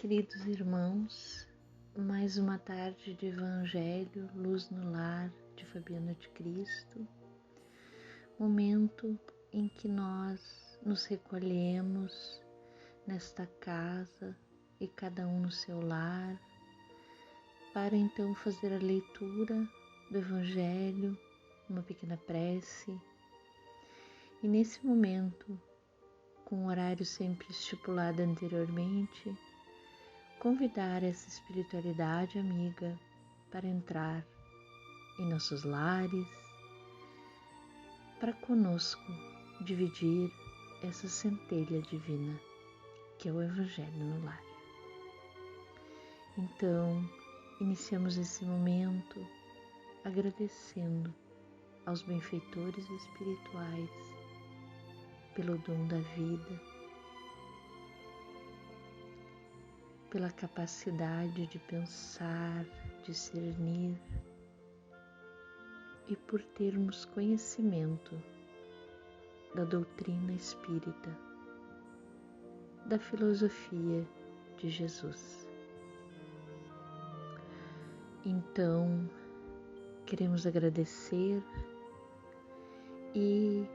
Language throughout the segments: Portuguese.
queridos irmãos, mais uma tarde de Evangelho, Luz no Lar, de Fabiana de Cristo, momento em que nós nos recolhemos nesta casa e cada um no seu lar, para então fazer a leitura do Evangelho, uma pequena prece, e nesse momento, com o horário sempre estipulado anteriormente, convidar essa espiritualidade amiga para entrar em nossos lares, para conosco dividir essa centelha divina que é o Evangelho no lar. Então, iniciamos esse momento agradecendo aos benfeitores espirituais pelo dom da vida, pela capacidade de pensar, discernir e por termos conhecimento da doutrina espírita, da filosofia de Jesus. Então, queremos agradecer e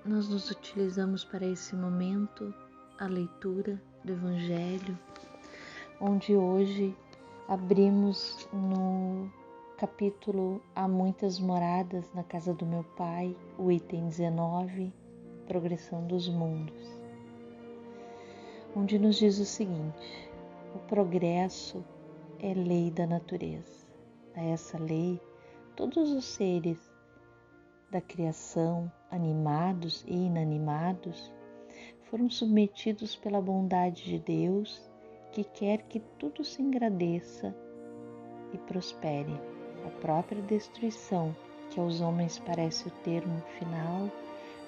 nós nos utilizamos para esse momento a leitura do Evangelho, onde hoje abrimos no capítulo Há Muitas Moradas na Casa do Meu Pai, o item 19, Progressão dos Mundos, onde nos diz o seguinte: o progresso é lei da natureza. A essa lei, todos os seres da criação, animados e inanimados, foram submetidos pela bondade de Deus, que quer que tudo se engrandeça e prospere. A própria destruição, que aos homens parece o termo final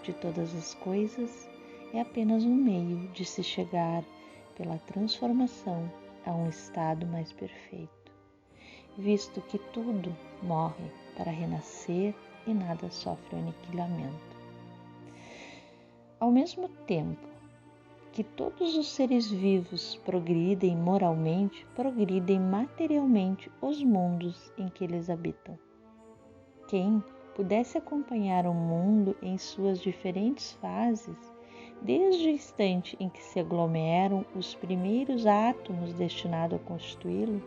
de todas as coisas, é apenas um meio de se chegar, pela transformação, a um estado mais perfeito, visto que tudo morre para renascer e nada sofre o aniquilamento. Ao mesmo tempo que todos os seres vivos progridem moralmente, progridem materialmente os mundos em que eles habitam. Quem pudesse acompanhar o mundo em suas diferentes fases, desde o instante em que se aglomeram os primeiros átomos destinados a constituí-lo,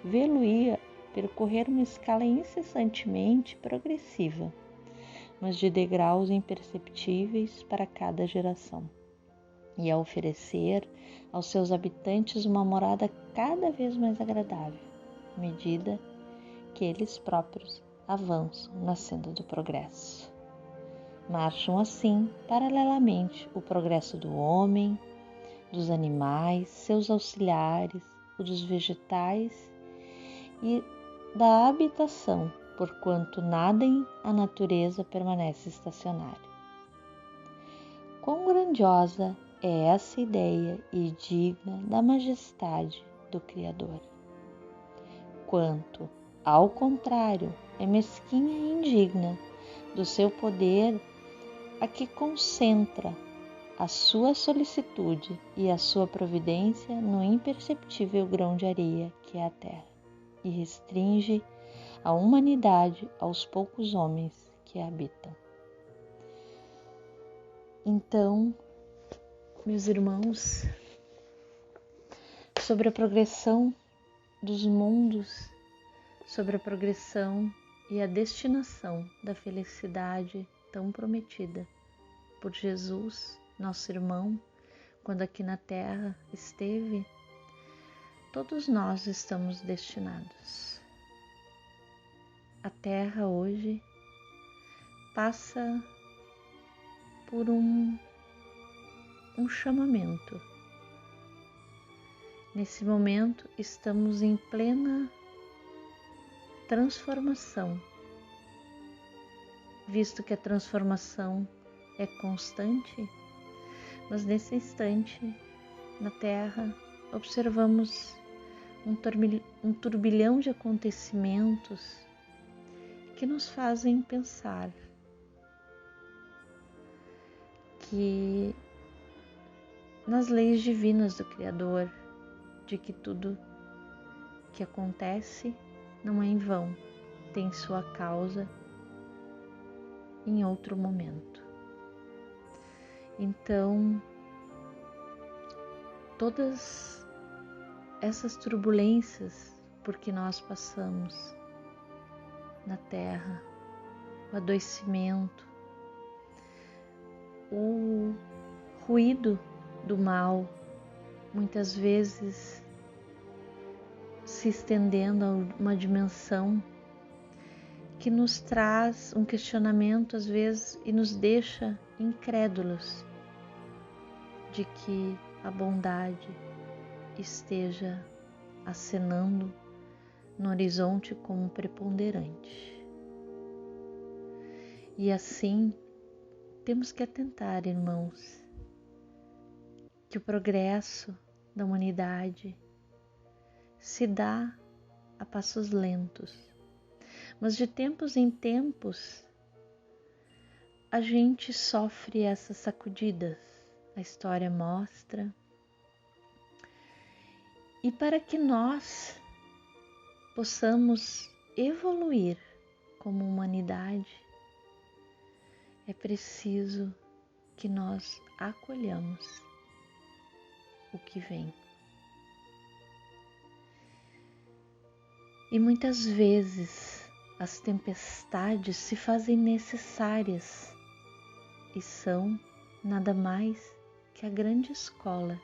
vê-lo-ia percorrer uma escala incessantemente progressiva, mas de degraus imperceptíveis para cada geração, e a oferecer aos seus habitantes uma morada cada vez mais agradável, à medida que eles próprios avançam na senda do progresso. Marcham assim, paralelamente, o progresso do homem, dos animais, seus auxiliares, o dos vegetais e da habitação, porquanto nada em a natureza permanece estacionário. Quão grandiosa é essa ideia e digna da majestade do Criador! Quanto, ao contrário, é mesquinha e indigna do seu poder a que concentra a sua solicitude e a sua providência no imperceptível grão de areia que é a terra, e restringe a humanidade aos poucos homens que a habitam. Então, meus irmãos, sobre a progressão dos mundos, sobre a progressão e a destinação da felicidade tão prometida por Jesus, nosso irmão, quando aqui na Terra esteve, todos nós estamos destinados. A Terra hoje passa por um chamamento. Nesse momento estamos em plena transformação, visto que a transformação é constante, mas nesse instante na Terra observamos um turbilhão de acontecimentos que nos fazem pensar que nas leis divinas do Criador de que tudo que acontece não é em vão, tem sua causa em outro momento. Então, todas essas turbulências por que nós passamos na Terra, o adoecimento, o ruído do mal, muitas vezes se estendendo a uma dimensão que nos traz um questionamento às vezes e nos deixa incrédulos de que a bondade esteja acenando no horizonte como preponderante. E assim, temos que atentar, irmãos, que o progresso da humanidade se dá a passos lentos, mas de tempos em tempos a gente sofre essas sacudidas, a história mostra. E para que nós possamos evoluir como humanidade, é preciso que nós acolhamos o que vem. E muitas vezes as tempestades se fazem necessárias e são nada mais que a grande escola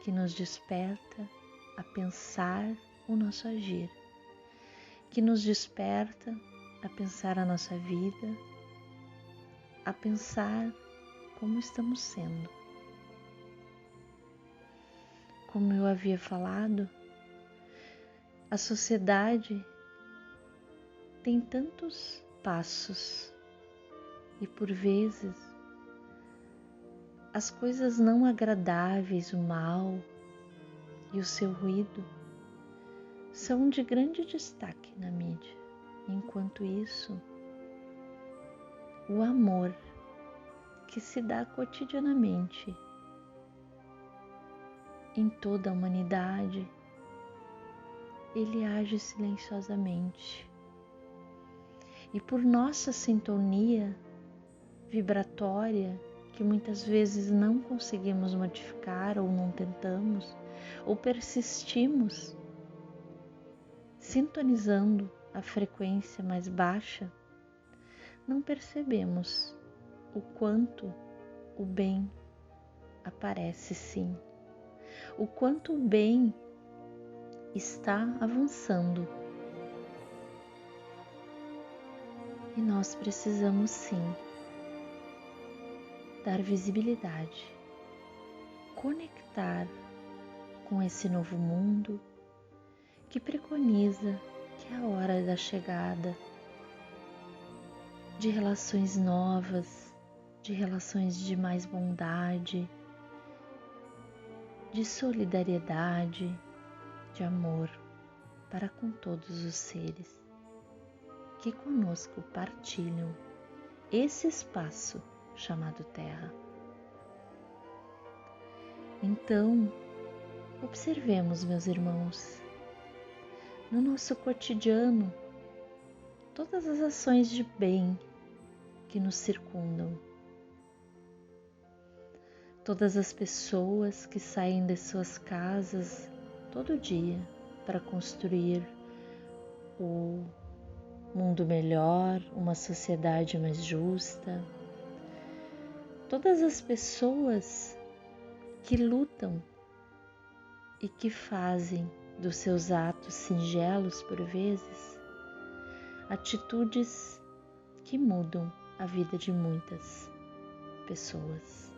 que nos desperta a pensar o nosso agir, que nos desperta a pensar a nossa vida, a pensar como estamos sendo. Como eu havia falado, a sociedade tem tantos passos e por vezes as coisas não agradáveis, o mal e o seu ruído são de grande destaque na mídia. Enquanto isso, o amor que se dá cotidianamente em toda a humanidade, ele age silenciosamente. E por nossa sintonia vibratória, que muitas vezes não conseguimos modificar ou não tentamos, ou persistimos sintonizando a frequência mais baixa, não percebemos o quanto o bem aparece sim, o quanto o bem está avançando. E nós precisamos sim dar visibilidade, conectar com esse novo mundo que preconiza que é a hora da chegada de relações novas, de relações de mais bondade, de solidariedade, de amor para com todos os seres que conosco partilham esse espaço chamado Terra. Então, observemos, meus irmãos, no nosso cotidiano, todas as ações de bem que nos circundam, todas as pessoas que saem de suas casas todo dia para construir o mundo melhor, uma sociedade mais justa, todas as pessoas que lutam e que fazem dos seus atos singelos por vezes atitudes que mudam a vida de muitas pessoas.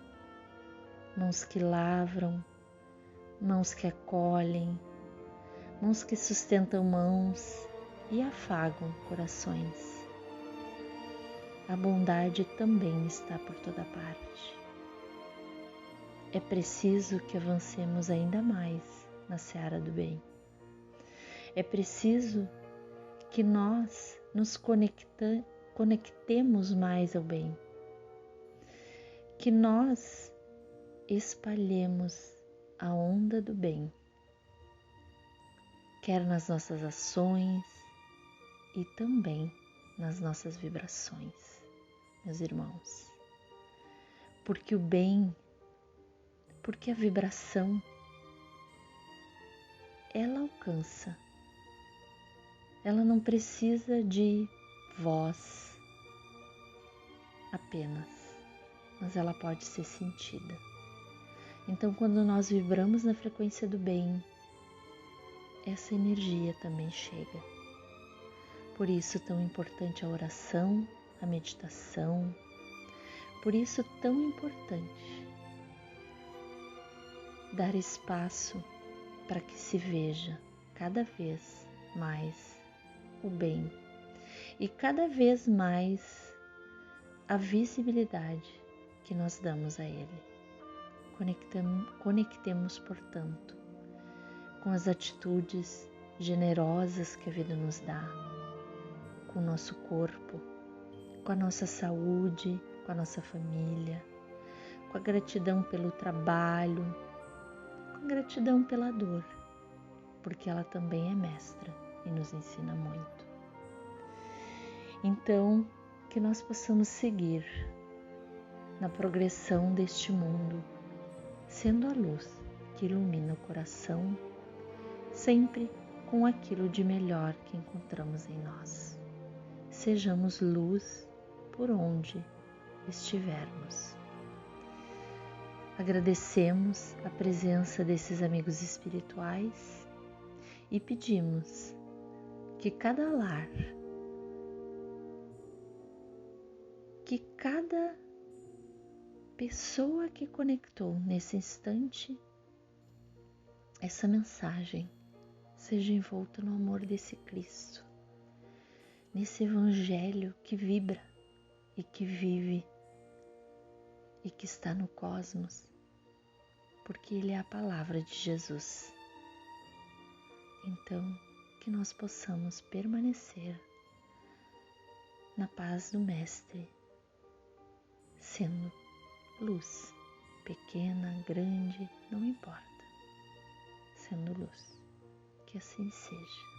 Mãos que lavram, mãos que acolhem, mãos que sustentam mãos e afagam corações. A bondade também está por toda parte. É preciso que avancemos ainda mais na seara do bem. É preciso que nós nos conectemos mais ao bem, que nós espalhemos a onda do bem quer nas nossas ações e também nas nossas vibrações, meus irmãos. Porque o bem, porque a vibração, ela alcança. Ela não precisa de voz apenas, mas ela pode ser sentida. Então, quando nós vibramos na frequência do bem, essa energia também chega. Por isso tão importante a oração, a meditação, por isso tão importante dar espaço para que se veja cada vez mais o bem e cada vez mais a visibilidade que nós damos a ele. Conectemos, portanto, com as atitudes generosas que a vida nos dá, com o nosso corpo, com a nossa saúde, com a nossa família, com a gratidão pelo trabalho, com a gratidão pela dor, porque ela também é mestra e nos ensina muito. Então, que nós possamos seguir na progressão deste mundo, sendo a luz que ilumina o coração, sempre com aquilo de melhor que encontramos em nós. Sejamos luz por onde estivermos. Agradecemos a presença desses amigos espirituais e pedimos que cada lar, que cada pessoa que conectou nesse instante, essa mensagem seja envolta no amor desse Cristo, nesse Evangelho que vibra e que vive e que está no cosmos, porque Ele é a palavra de Jesus. Então, que nós possamos permanecer na paz do Mestre, sendo luz, pequena, grande, não importa, sendo luz. Que assim seja.